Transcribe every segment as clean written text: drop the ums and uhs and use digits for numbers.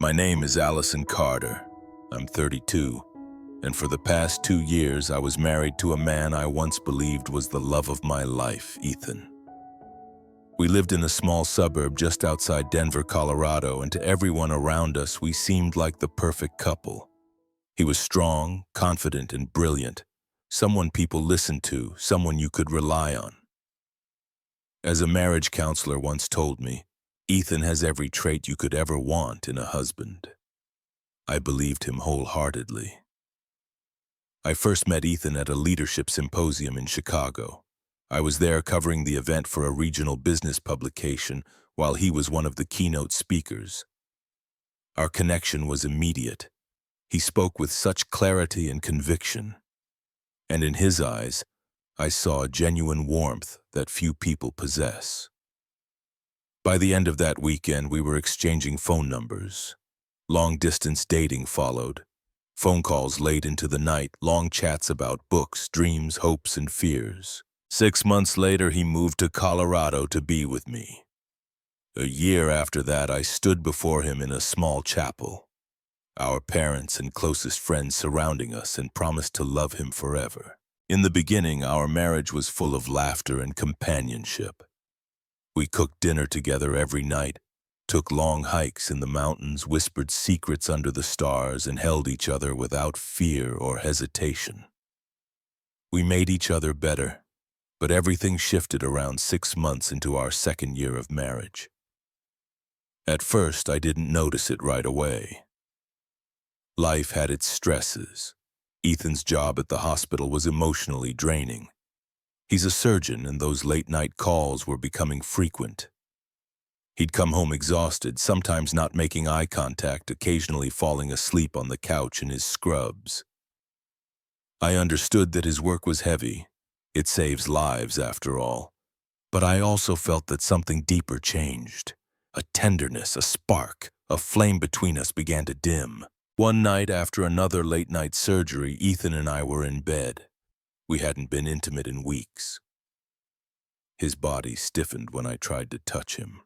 My name is Allison Carter. I'm 32, and for the past 2 years I was married to a man I once believed was the love of my life, Ethan. We lived in a small suburb just outside Denver, Colorado, and to everyone around us we seemed like the perfect couple. He was strong, confident, and brilliant, someone people listened to, someone you could rely on. As a marriage counselor once told me, Ethan has every trait you could ever want in a husband. I believed him wholeheartedly. I first met Ethan at a leadership symposium in Chicago. I was there covering the event for a regional business publication while he was one of the keynote speakers. Our connection was immediate. He spoke with such clarity and conviction, and in his eyes, I saw a genuine warmth that few people possess. By the end of that weekend, we were exchanging phone numbers. Long-distance dating followed. Phone calls late into the night, long chats about books, dreams, hopes, and fears. 6 months later, he moved to Colorado to be with me. A year after that, I stood before him in a small chapel, our parents and closest friends surrounding us, and promised to love him forever. In the beginning, our marriage was full of laughter and companionship. We cooked dinner together every night, took long hikes in the mountains, whispered secrets under the stars, and held each other without fear or hesitation. We made each other better, but everything shifted around 6 months into our second year of marriage. At first, I didn't notice it right away. Life had its stresses. Ethan's job at the hospital was emotionally draining. He's a surgeon, and those late-night calls were becoming frequent. He'd come home exhausted, sometimes not making eye contact, occasionally falling asleep on the couch in his scrubs. I understood that his work was heavy. It saves lives, after all. But I also felt that something deeper changed. A tenderness, a spark, a flame between us began to dim. One night after another late-night surgery, Ethan and I were in bed. We hadn't been intimate in weeks. His body stiffened when I tried to touch him.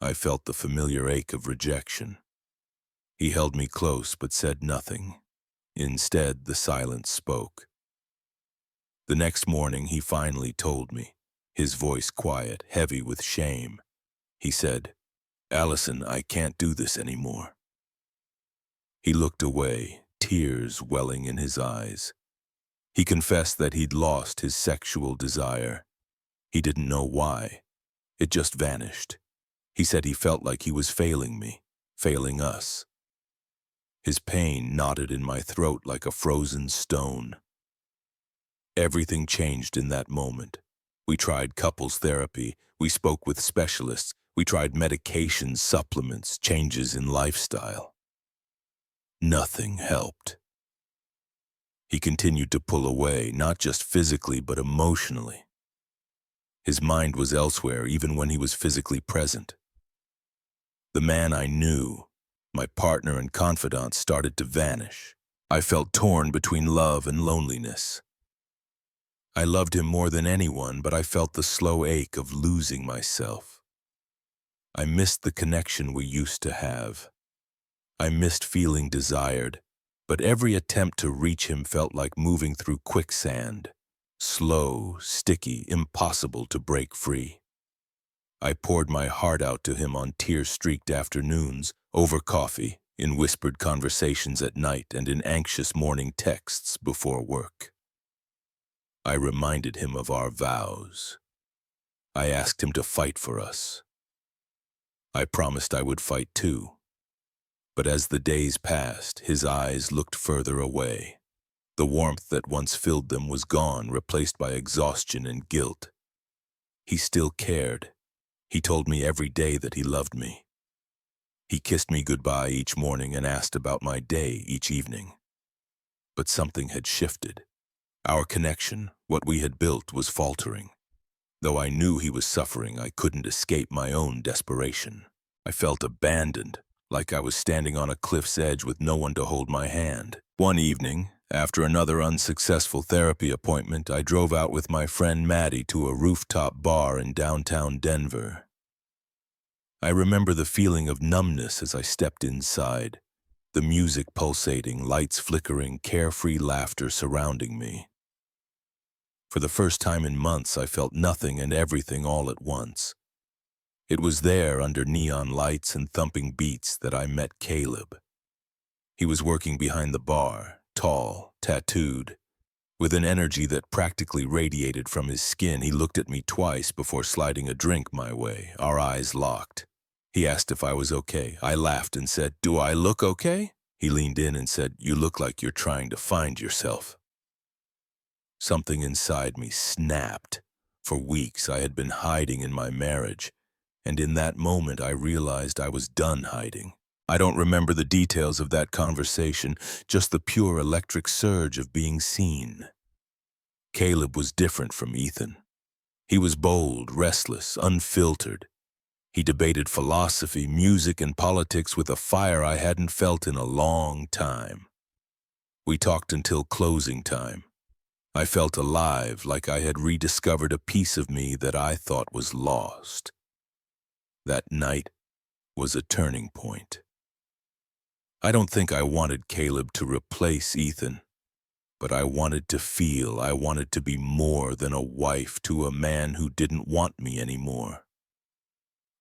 I felt the familiar ache of rejection. He held me close but said nothing. Instead, the silence spoke. The next morning, he finally told me, his voice quiet, heavy with shame. He said, "Allison, I can't do this anymore." He looked away, tears welling in his eyes. He confessed that he'd lost his sexual desire. He didn't know why. It just vanished. He said he felt like he was failing me, failing us. His pain knotted in my throat like a frozen stone. Everything changed in that moment. We tried couples therapy. We spoke with specialists. We tried medications, supplements, changes in lifestyle. Nothing helped. He continued to pull away, not just physically, but emotionally. His mind was elsewhere, even when he was physically present. The man I knew, my partner and confidant, started to vanish. I felt torn between love and loneliness. I loved him more than anyone, but I felt the slow ache of losing myself. I missed the connection we used to have. I missed feeling desired, but every attempt to reach him felt like moving through quicksand. Slow, sticky, impossible to break free. I poured my heart out to him on tear-streaked afternoons, over coffee, in whispered conversations at night, and in anxious morning texts before work. I reminded him of our vows. I asked him to fight for us. I promised I would fight too. But as the days passed, his eyes looked further away. The warmth that once filled them was gone, replaced by exhaustion and guilt. He still cared. He told me every day that he loved me. He kissed me goodbye each morning and asked about my day each evening. But something had shifted. Our connection, what we had built, was faltering. Though I knew he was suffering, I couldn't escape my own desperation. I felt abandoned, like I was standing on a cliff's edge with no one to hold my hand. One evening, after another unsuccessful therapy appointment, I drove out with my friend Maddie to a rooftop bar in downtown Denver. I remember the feeling of numbness as I stepped inside, the music pulsating, lights flickering, carefree laughter surrounding me. For the first time in months, I felt nothing and everything all at once. It was there, under neon lights and thumping beats, that I met Caleb. He was working behind the bar, tall, tattooed. With an energy that practically radiated from his skin, he looked at me twice before sliding a drink my way, our eyes locked. He asked if I was okay. I laughed and said, "Do I look okay?" He leaned in and said, "You look like you're trying to find yourself." Something inside me snapped. For weeks I had been hiding in my marriage, and in that moment I realized I was done hiding. I don't remember the details of that conversation, just the pure electric surge of being seen. Caleb was different from Ethan. He was bold, restless, unfiltered. He debated philosophy, music, and politics with a fire I hadn't felt in a long time. We talked until closing time. I felt alive, like I had rediscovered a piece of me that I thought was lost. That night was a turning point. I don't think I wanted Caleb to replace Ethan, but I wanted to be more than a wife to a man who didn't want me anymore.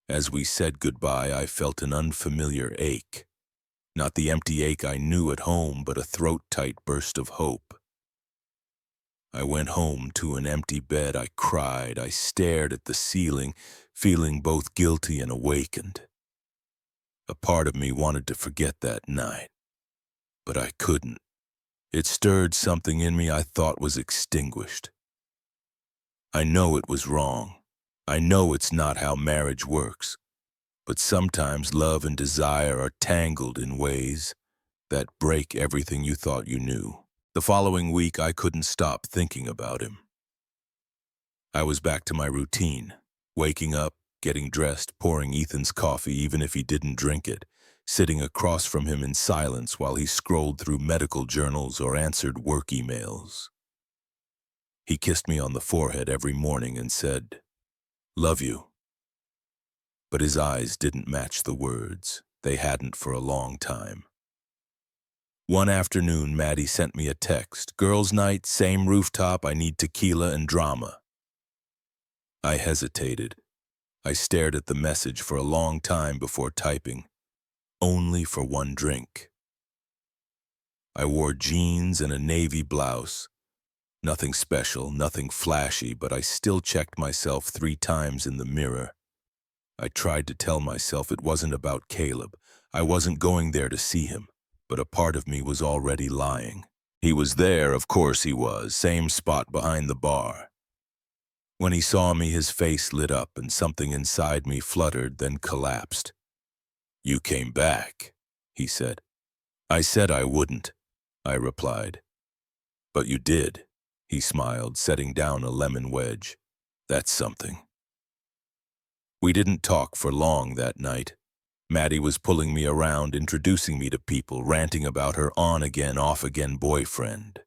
As we said goodbye, I felt an unfamiliar ache. Not the empty ache I knew at home, but a throat-tight burst of hope. I went home to an empty bed. I cried. I stared at the ceiling, feeling both guilty and awakened. A part of me wanted to forget that night, but I couldn't. It stirred something in me I thought was extinguished. I know it was wrong. I know it's not how marriage works, but sometimes love and desire are tangled in ways that break everything you thought you knew. The following week, I couldn't stop thinking about him. I was back to my routine, waking up, getting dressed, pouring Ethan's coffee even if he didn't drink it, sitting across from him in silence while he scrolled through medical journals or answered work emails. He kissed me on the forehead every morning and said, "Love you." But his eyes didn't match the words. They hadn't for a long time. One afternoon, Maddie sent me a text. "Girls' night, same rooftop, I need tequila and drama." I hesitated. I stared at the message for a long time before typing, "Only for one drink." I wore jeans and a navy blouse. Nothing special, nothing flashy, but I still checked myself 3 times in the mirror. I tried to tell myself it wasn't about Caleb. I wasn't going there to see him, but a part of me was already lying. He was there, of course he was, same spot behind the bar. When he saw me, his face lit up and something inside me fluttered, then collapsed. "You came back," he said. "I said I wouldn't," I replied. "But you did," he smiled, setting down a lemon wedge. "That's something." We didn't talk for long that night. Maddie was pulling me around, introducing me to people, ranting about her on-again, off-again boyfriend.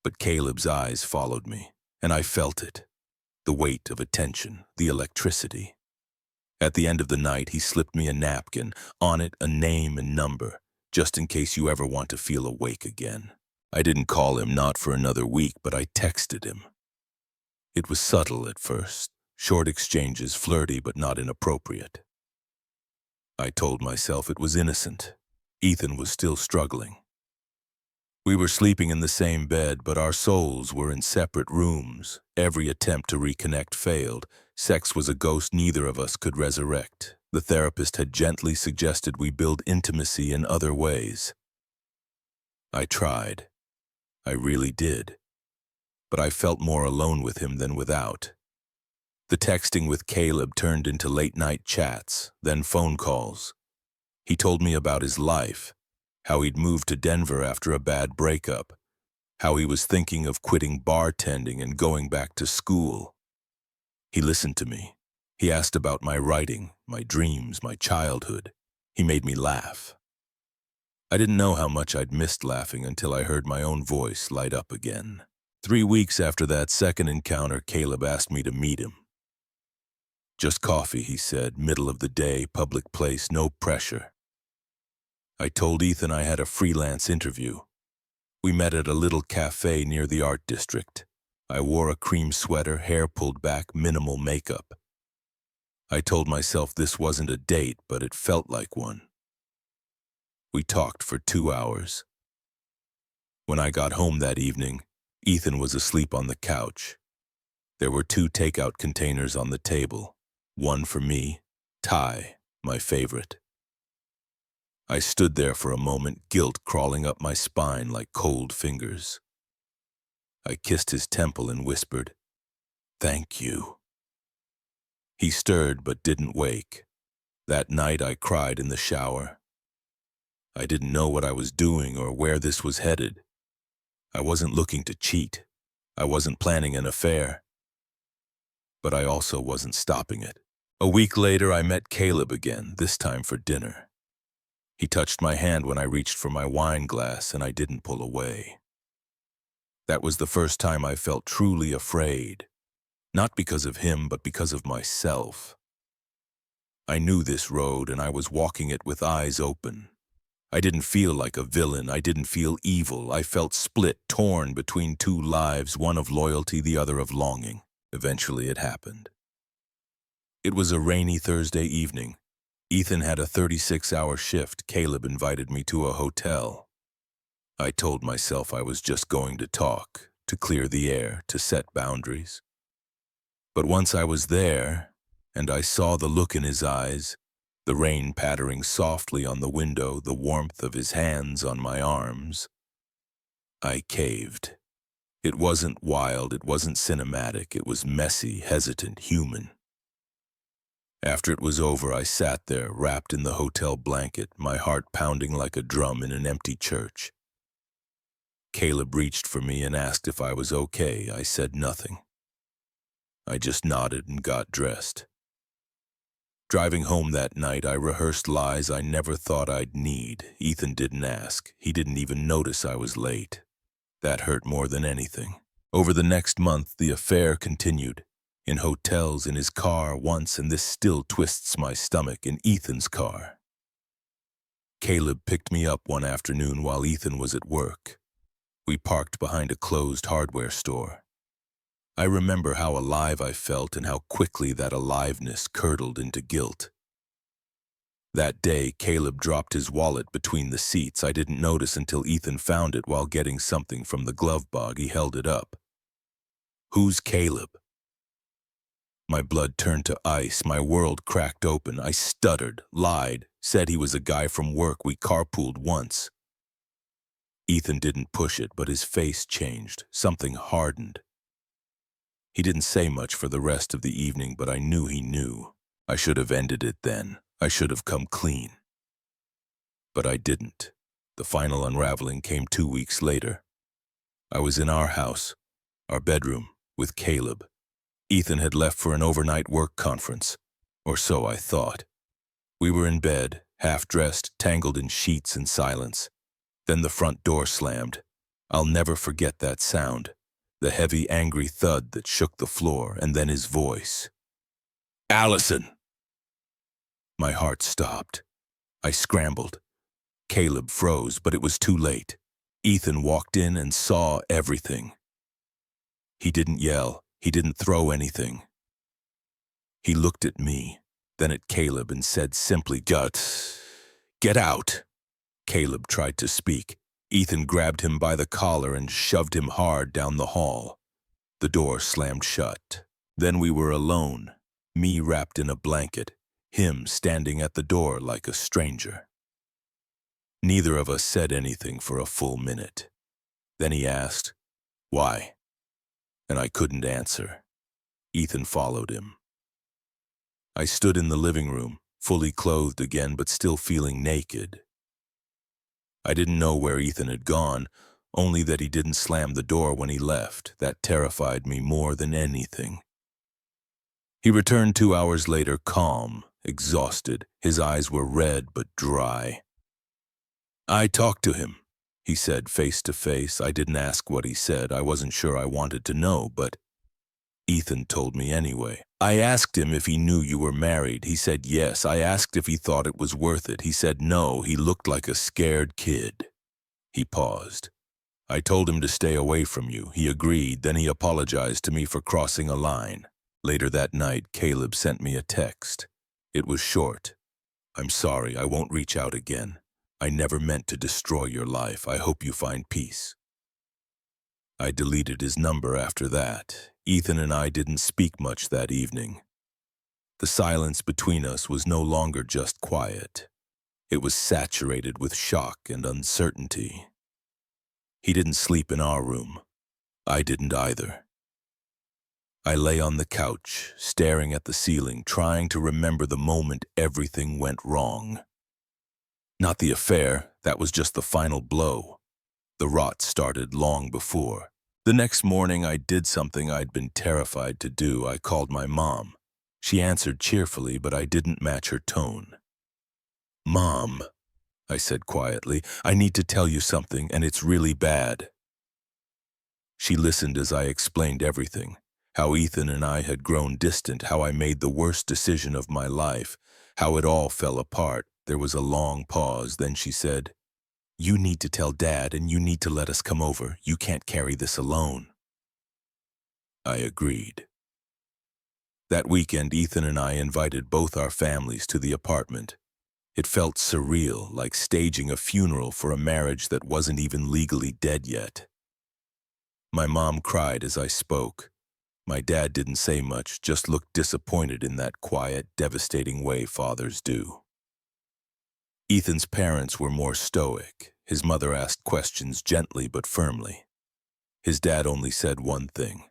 But Caleb's eyes followed me, and I felt it. The weight of attention, the electricity. At the end of the night, he slipped me a napkin, on it a name and number, just in case you ever want to feel awake again. I didn't call him, not for another week, but I texted him. It was subtle at first, short exchanges, flirty but not inappropriate. I told myself it was innocent. Ethan was still struggling. We were sleeping in the same bed, but our souls were in separate rooms. Every attempt to reconnect failed. Sex was a ghost neither of us could resurrect. The therapist had gently suggested we build intimacy in other ways. I tried. I really did. But I felt more alone with him than without. The texting with Caleb turned into late-night chats, then phone calls. He told me about his life, how he'd moved to Denver after a bad breakup, how he was thinking of quitting bartending and going back to school. He listened to me. He asked about my writing, my dreams, my childhood. He made me laugh. I didn't know how much I'd missed laughing until I heard my own voice light up again. 3 weeks after that second encounter, Caleb asked me to meet him. Just coffee, he said, middle of the day, public place, no pressure. I told Ethan I had a freelance interview. We met at a little cafe near the art district. I wore a cream sweater, hair pulled back, minimal makeup. I told myself this wasn't a date, but it felt like one. We talked for 2 hours. When I got home that evening, Ethan was asleep on the couch. There were 2 takeout containers on the table, one for me, Thai, my favorite. I stood there for a moment, guilt crawling up my spine like cold fingers. I kissed his temple and whispered, "Thank you." He stirred but didn't wake. That night I cried in the shower. I didn't know what I was doing or where this was headed. I wasn't looking to cheat. I wasn't planning an affair. But I also wasn't stopping it. A week later, I met Caleb again, this time for dinner. He touched my hand when I reached for my wine glass, and I didn't pull away. That was the first time I felt truly afraid. Not because of him, but because of myself. I knew this road, and I was walking it with eyes open. I didn't feel like a villain. I didn't feel evil. I felt split, torn between 2 lives, one of loyalty, the other of longing. Eventually it happened. It was a rainy Thursday evening. Ethan had a 36-hour shift. Caleb invited me to a hotel. I told myself I was just going to talk, to clear the air, to set boundaries. But once I was there, and I saw the look in his eyes, the rain pattering softly on the window, the warmth of his hands on my arms, I caved. It wasn't wild, it wasn't cinematic, it was messy, hesitant, human. After it was over, I sat there, wrapped in the hotel blanket, my heart pounding like a drum in an empty church. Caleb reached for me and asked if I was okay. I said nothing. I just nodded and got dressed. Driving home that night, I rehearsed lies I never thought I'd need. Ethan didn't ask. He didn't even notice I was late. That hurt more than anything. Over the next month, the affair continued. In hotels, in his car once, and this still twists my stomach, in Ethan's car. Caleb picked me up one afternoon while Ethan was at work. We parked behind a closed hardware store. I remember how alive I felt and how quickly that aliveness curdled into guilt. That day, Caleb dropped his wallet between the seats. I didn't notice until Ethan found it while getting something from the glove box. He held it up. "Who's Caleb?" My blood turned to ice. My world cracked open. I stuttered, lied, said he was a guy from work. We carpooled once. Ethan didn't push it, but his face changed. Something hardened. He didn't say much for the rest of the evening, but I knew he knew. I should have ended it then. I should have come clean. But I didn't. The final unraveling came 2 weeks later. I was in our house, our bedroom, with Caleb. Ethan had left for an overnight work conference, or so I thought. We were in bed, half-dressed, tangled in sheets and silence. Then the front door slammed. I'll never forget that sound, the heavy, angry thud that shook the floor, and then his voice. "Allison!" My heart stopped. I scrambled. Caleb froze, but it was too late. Ethan walked in and saw everything. He didn't yell. He didn't throw anything. He looked at me, then at Caleb, and said simply, "Get out." Caleb tried to speak. Ethan grabbed him by the collar and shoved him hard down the hall. The door slammed shut. Then we were alone, me wrapped in a blanket, him standing at the door like a stranger. Neither of us said anything for a full minute. Then he asked, "Why?" And I couldn't answer. Ethan followed him. I stood in the living room, fully clothed again, but still feeling naked. I didn't know where Ethan had gone, only that he didn't slam the door when he left. That terrified me more than anything. He returned 2 hours later, calm, exhausted. His eyes were red but dry. "I talked to him," he said face to face. I didn't ask what he said. I wasn't sure I wanted to know, but Ethan told me anyway. I asked him if he knew you were married. He said yes. I asked if he thought it was worth it. He said no. He looked like a scared kid. He paused. I told him to stay away from you. He agreed. Then he apologized to me for crossing a line. Later that night, Caleb sent me a text. It was short. I'm sorry. I won't reach out again. I never meant to destroy your life. I hope you find peace. I deleted his number after that. Ethan and I didn't speak much that evening. The silence between us was no longer just quiet. It was saturated with shock and uncertainty. He didn't sleep in our room. I didn't either. I lay on the couch, staring at the ceiling, trying to remember the moment everything went wrong. Not the affair, that was just the final blow. The rot started long before. The next morning, I did something I'd been terrified to do. I called my mom. She answered cheerfully, but I didn't match her tone. "Mom," I said quietly, "I need to tell you something, and it's really bad." She listened as I explained everything, how Ethan and I had grown distant, how I made the worst decision of my life, how it all fell apart. There was a long pause, then she said, "You need to tell Dad, and you need to let us come over. You can't carry this alone." I agreed. That weekend, Ethan and I invited both our families to the apartment. It felt surreal, like staging a funeral for a marriage that wasn't even legally dead yet. My mom cried as I spoke. My dad didn't say much, just looked disappointed in that quiet, devastating way fathers do. Ethan's parents were more stoic. His mother asked questions gently but firmly. His dad only said one thing: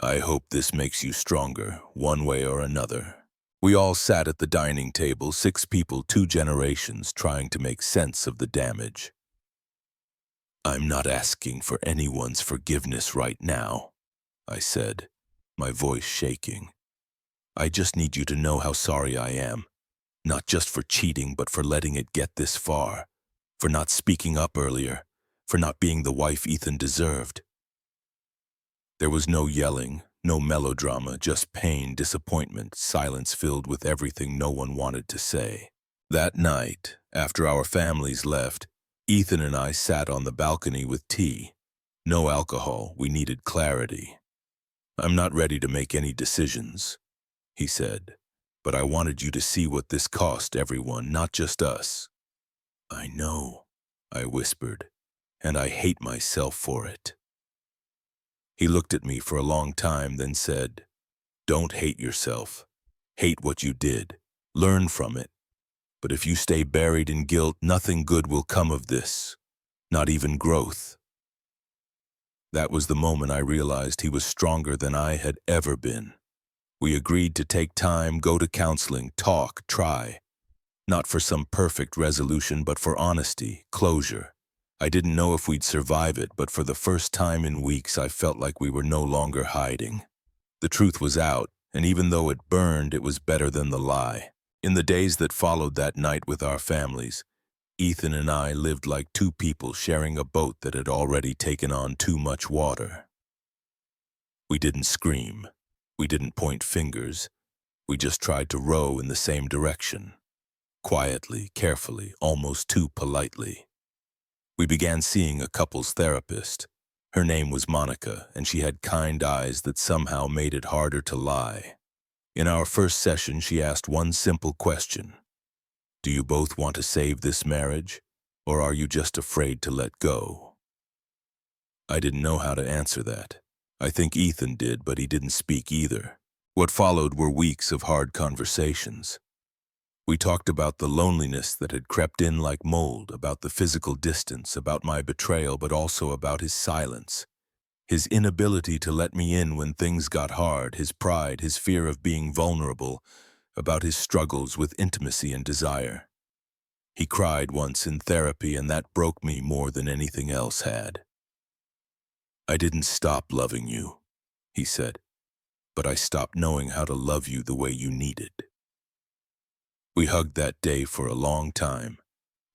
"I hope this makes you stronger, one way or another." We all sat at the dining table, 6 people, 2 generations, trying to make sense of the damage. "I'm not asking for anyone's forgiveness right now," I said, my voice shaking. "I just need you to know how sorry I am, not just for cheating, but for letting it get this far, for not speaking up earlier, for not being the wife Ethan deserved." There was no yelling, no melodrama, just pain, disappointment, silence filled with everything no one wanted to say. That night, after our families left, Ethan and I sat on the balcony with tea. No alcohol, we needed clarity. "I'm not ready to make any decisions," he said, "but I wanted you to see what this cost everyone, not just us." "I know," I whispered, "and I hate myself for it." He looked at me for a long time, then said, "Don't hate yourself. Hate what you did. Learn from it. But if you stay buried in guilt, nothing good will come of this, not even growth." That was the moment I realized he was stronger than I had ever been. We agreed to take time, go to counseling, talk, try. Not for some perfect resolution, but for honesty, closure. I didn't know if we'd survive it, but for the first time in weeks, I felt like we were no longer hiding. The truth was out, and even though it burned, it was better than the lie. In the days that followed that night with our families, Ethan and I lived like 2 people sharing a boat that had already taken on too much water. We didn't scream. We didn't point fingers. We just tried to row in the same direction. Quietly, carefully, almost too politely. We began seeing a couples therapist. Her name was Monica, and she had kind eyes that somehow made it harder to lie. In our first session, she asked one simple question: "Do you both want to save this marriage, or are you just afraid to let go?" I didn't know how to answer that. I think Ethan did, but he didn't speak either. What followed were weeks of hard conversations. We talked about the loneliness that had crept in like mold, about the physical distance, about my betrayal, but also about his silence, his inability to let me in when things got hard, his pride, his fear of being vulnerable, about his struggles with intimacy and desire. He cried once in therapy, and that broke me more than anything else had. "I didn't stop loving you," he said, "but I stopped knowing how to love you the way you needed." We hugged that day for a long time,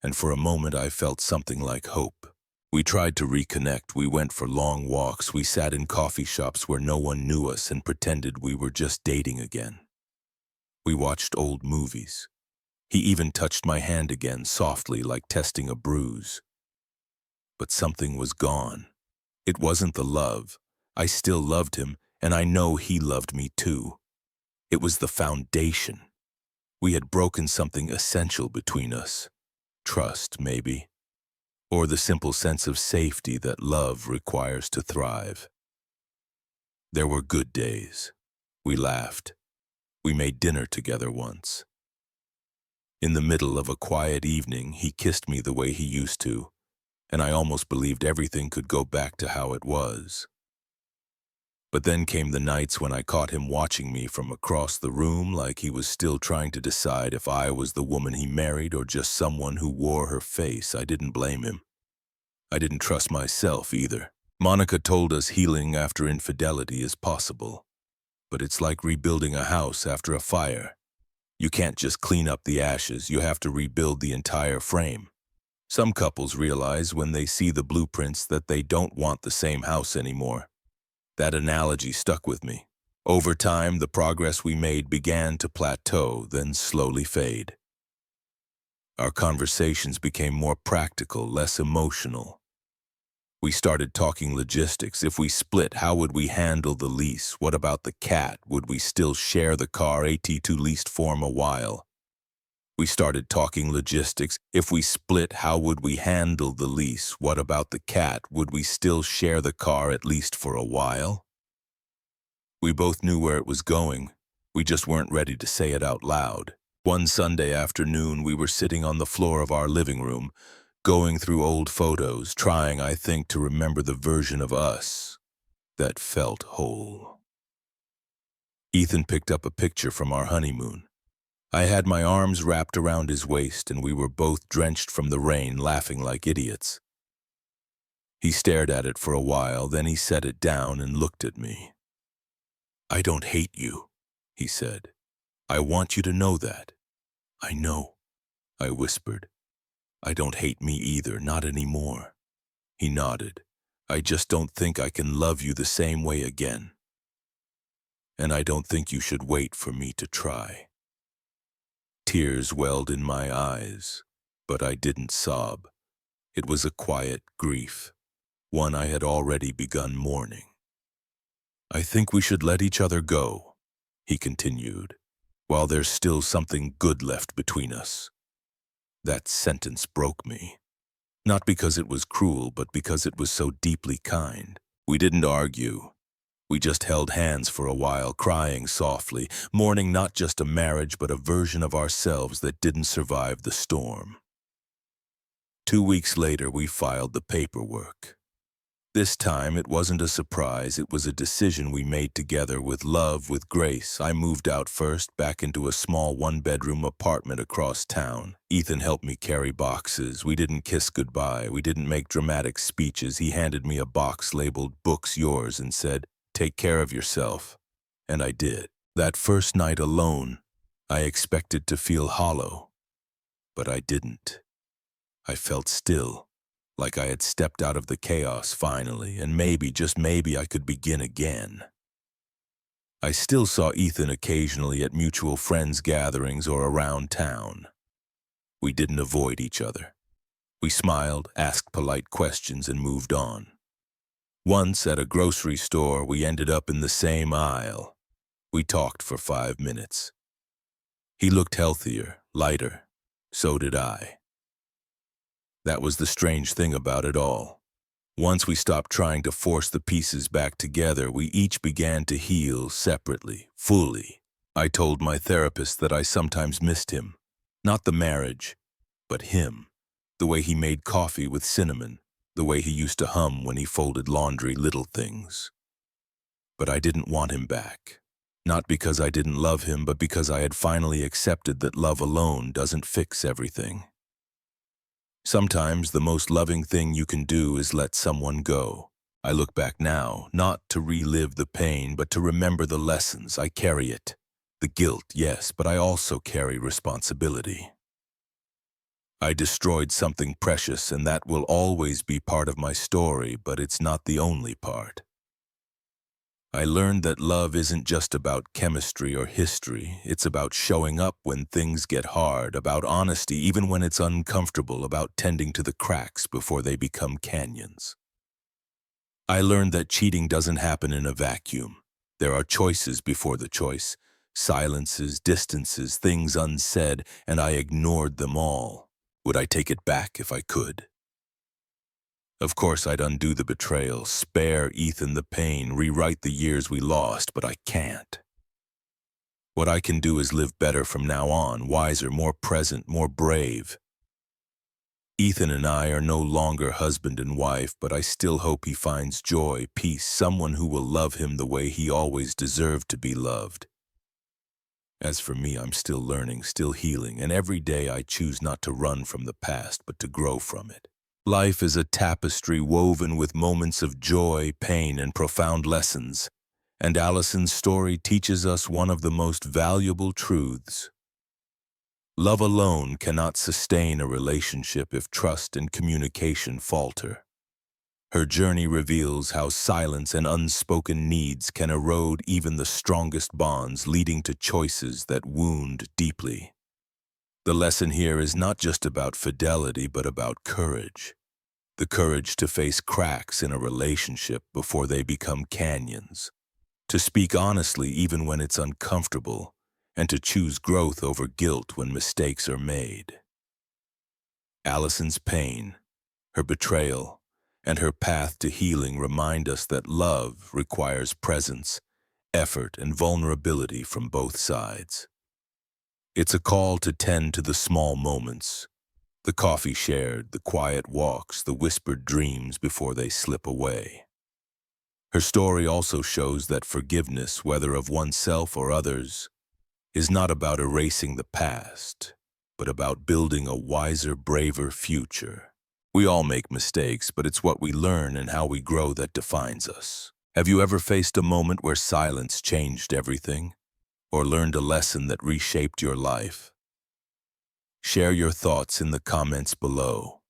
and for a moment I felt something like hope. We tried to reconnect. We went for long walks. We sat in coffee shops where no one knew us and pretended we were just dating again. We watched old movies. He even touched my hand again, softly, like testing a bruise. But something was gone. It wasn't the love. I still loved him, and I know he loved me too. It was the foundation. We had broken something essential between us. Trust, maybe. Or the simple sense of safety that love requires to thrive. There were good days. We laughed. We made dinner together once. In the middle of a quiet evening, he kissed me the way he used to, and I almost believed everything could go back to how it was. But then came the nights when I caught him watching me from across the room, like he was still trying to decide if I was the woman he married or just someone who wore her face. I didn't blame him. I didn't trust myself either. Monica told us healing after infidelity is possible, but it's like rebuilding a house after a fire. You can't just clean up the ashes, you have to rebuild the entire frame. Some couples realize when they see the blueprints that they don't want the same house anymore. That analogy stuck with me. Over time, the progress we made began to plateau, then slowly fade. Our conversations became more practical, less emotional. We started talking logistics. If we split, how would we handle the lease? What about the cat? Would we still share the car? AT2 leased form a while. We started talking logistics. If we split, how would we handle the lease? What about the cat? Would we still share the car at least for a while? We both knew where it was going. We just weren't ready to say it out loud. One Sunday afternoon, we were sitting on the floor of our living room, going through old photos, trying, I think, to remember the version of us that felt whole. Ethan picked up a picture from our honeymoon. I had my arms wrapped around his waist, and we were both drenched from the rain, laughing like idiots. He stared at it for a while, then he set it down and looked at me. "I don't hate you," he said. "I want you to know that." "I know," I whispered. "I don't hate me either, not anymore." He nodded. "I just don't think I can love you the same way again. And I don't think you should wait for me to try." Tears welled in my eyes, but I didn't sob. It was a quiet grief, one I had already begun mourning. "I think we should let each other go," he continued, "while there's still something good left between us." That sentence broke me. Not because it was cruel, but because it was so deeply kind. We didn't argue. We just held hands for a while, crying softly, mourning not just a marriage, but a version of ourselves that didn't survive the storm. 2 weeks later, we filed the paperwork. This time, it wasn't a surprise. It was a decision we made together, with love, with grace. I moved out first, back into a small one-bedroom apartment across town. Ethan helped me carry boxes. We didn't kiss goodbye. We didn't make dramatic speeches. He handed me a box labeled "Book's Yours" and said, "Take care of yourself." And I did. That first night alone, I expected to feel hollow, but I didn't. I felt still, like I had stepped out of the chaos finally, and maybe, just maybe, I could begin again. I still saw Ethan occasionally at mutual friends' gatherings or around town. We didn't avoid each other. We smiled, asked polite questions, and moved on. Once at a grocery store, we ended up in the same aisle. We talked for 5 minutes. He looked healthier, lighter. So did I. That was the strange thing about it all. Once we stopped trying to force the pieces back together, we each began to heal separately, fully. I told my therapist that I sometimes missed him. Not the marriage, but him. The way he made coffee with cinnamon, the way he used to hum when he folded laundry, little things. But I didn't want him back. Not because I didn't love him, but because I had finally accepted that love alone doesn't fix everything. Sometimes the most loving thing you can do is let someone go. I look back now, not to relive the pain, but to remember the lessons. I carry it. The guilt, yes, but I also carry responsibility. I destroyed something precious, and that will always be part of my story, but it's not the only part. I learned that love isn't just about chemistry or history. It's about showing up when things get hard, about honesty even when it's uncomfortable, about tending to the cracks before they become canyons. I learned that cheating doesn't happen in a vacuum. There are choices before the choice, silences, distances, things unsaid, and I ignored them all. Would I take it back if I could? Of course, I'd undo the betrayal, spare Ethan the pain, rewrite the years we lost, but I can't. What I can do is live better from now on, wiser, more present, more brave. Ethan and I are no longer husband and wife, but I still hope he finds joy, peace, someone who will love him the way he always deserved to be loved. As for me, I'm still learning, still healing, and every day I choose not to run from the past, but to grow from it. Life is a tapestry woven with moments of joy, pain, and profound lessons, and Allison's story teaches us one of the most valuable truths. Love alone cannot sustain a relationship if trust and communication falter. Her journey reveals how silence and unspoken needs can erode even the strongest bonds, leading to choices that wound deeply. The lesson here is not just about fidelity, but about courage. The courage to face cracks in a relationship before they become canyons. To speak honestly even when it's uncomfortable, and to choose growth over guilt when mistakes are made. Allison's pain, her betrayal, and her path to healing remind us that love requires presence, effort, and vulnerability from both sides. It's a call to tend to the small moments, the coffee shared, the quiet walks, the whispered dreams before they slip away. Her story also shows that forgiveness, whether of oneself or others, is not about erasing the past, but about building a wiser, braver future. We all make mistakes, but it's what we learn and how we grow that defines us. Have you ever faced a moment where silence changed everything, or learned a lesson that reshaped your life? Share your thoughts in the comments below.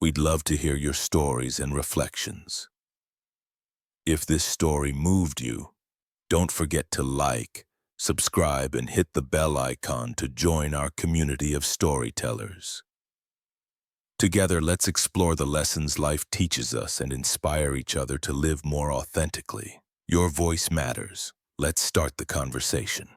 We'd love to hear your stories and reflections. If this story moved you, don't forget to like, subscribe, and hit the bell icon to join our community of storytellers. Together, let's explore the lessons life teaches us and inspire each other to live more authentically. Your voice matters. Let's start the conversation.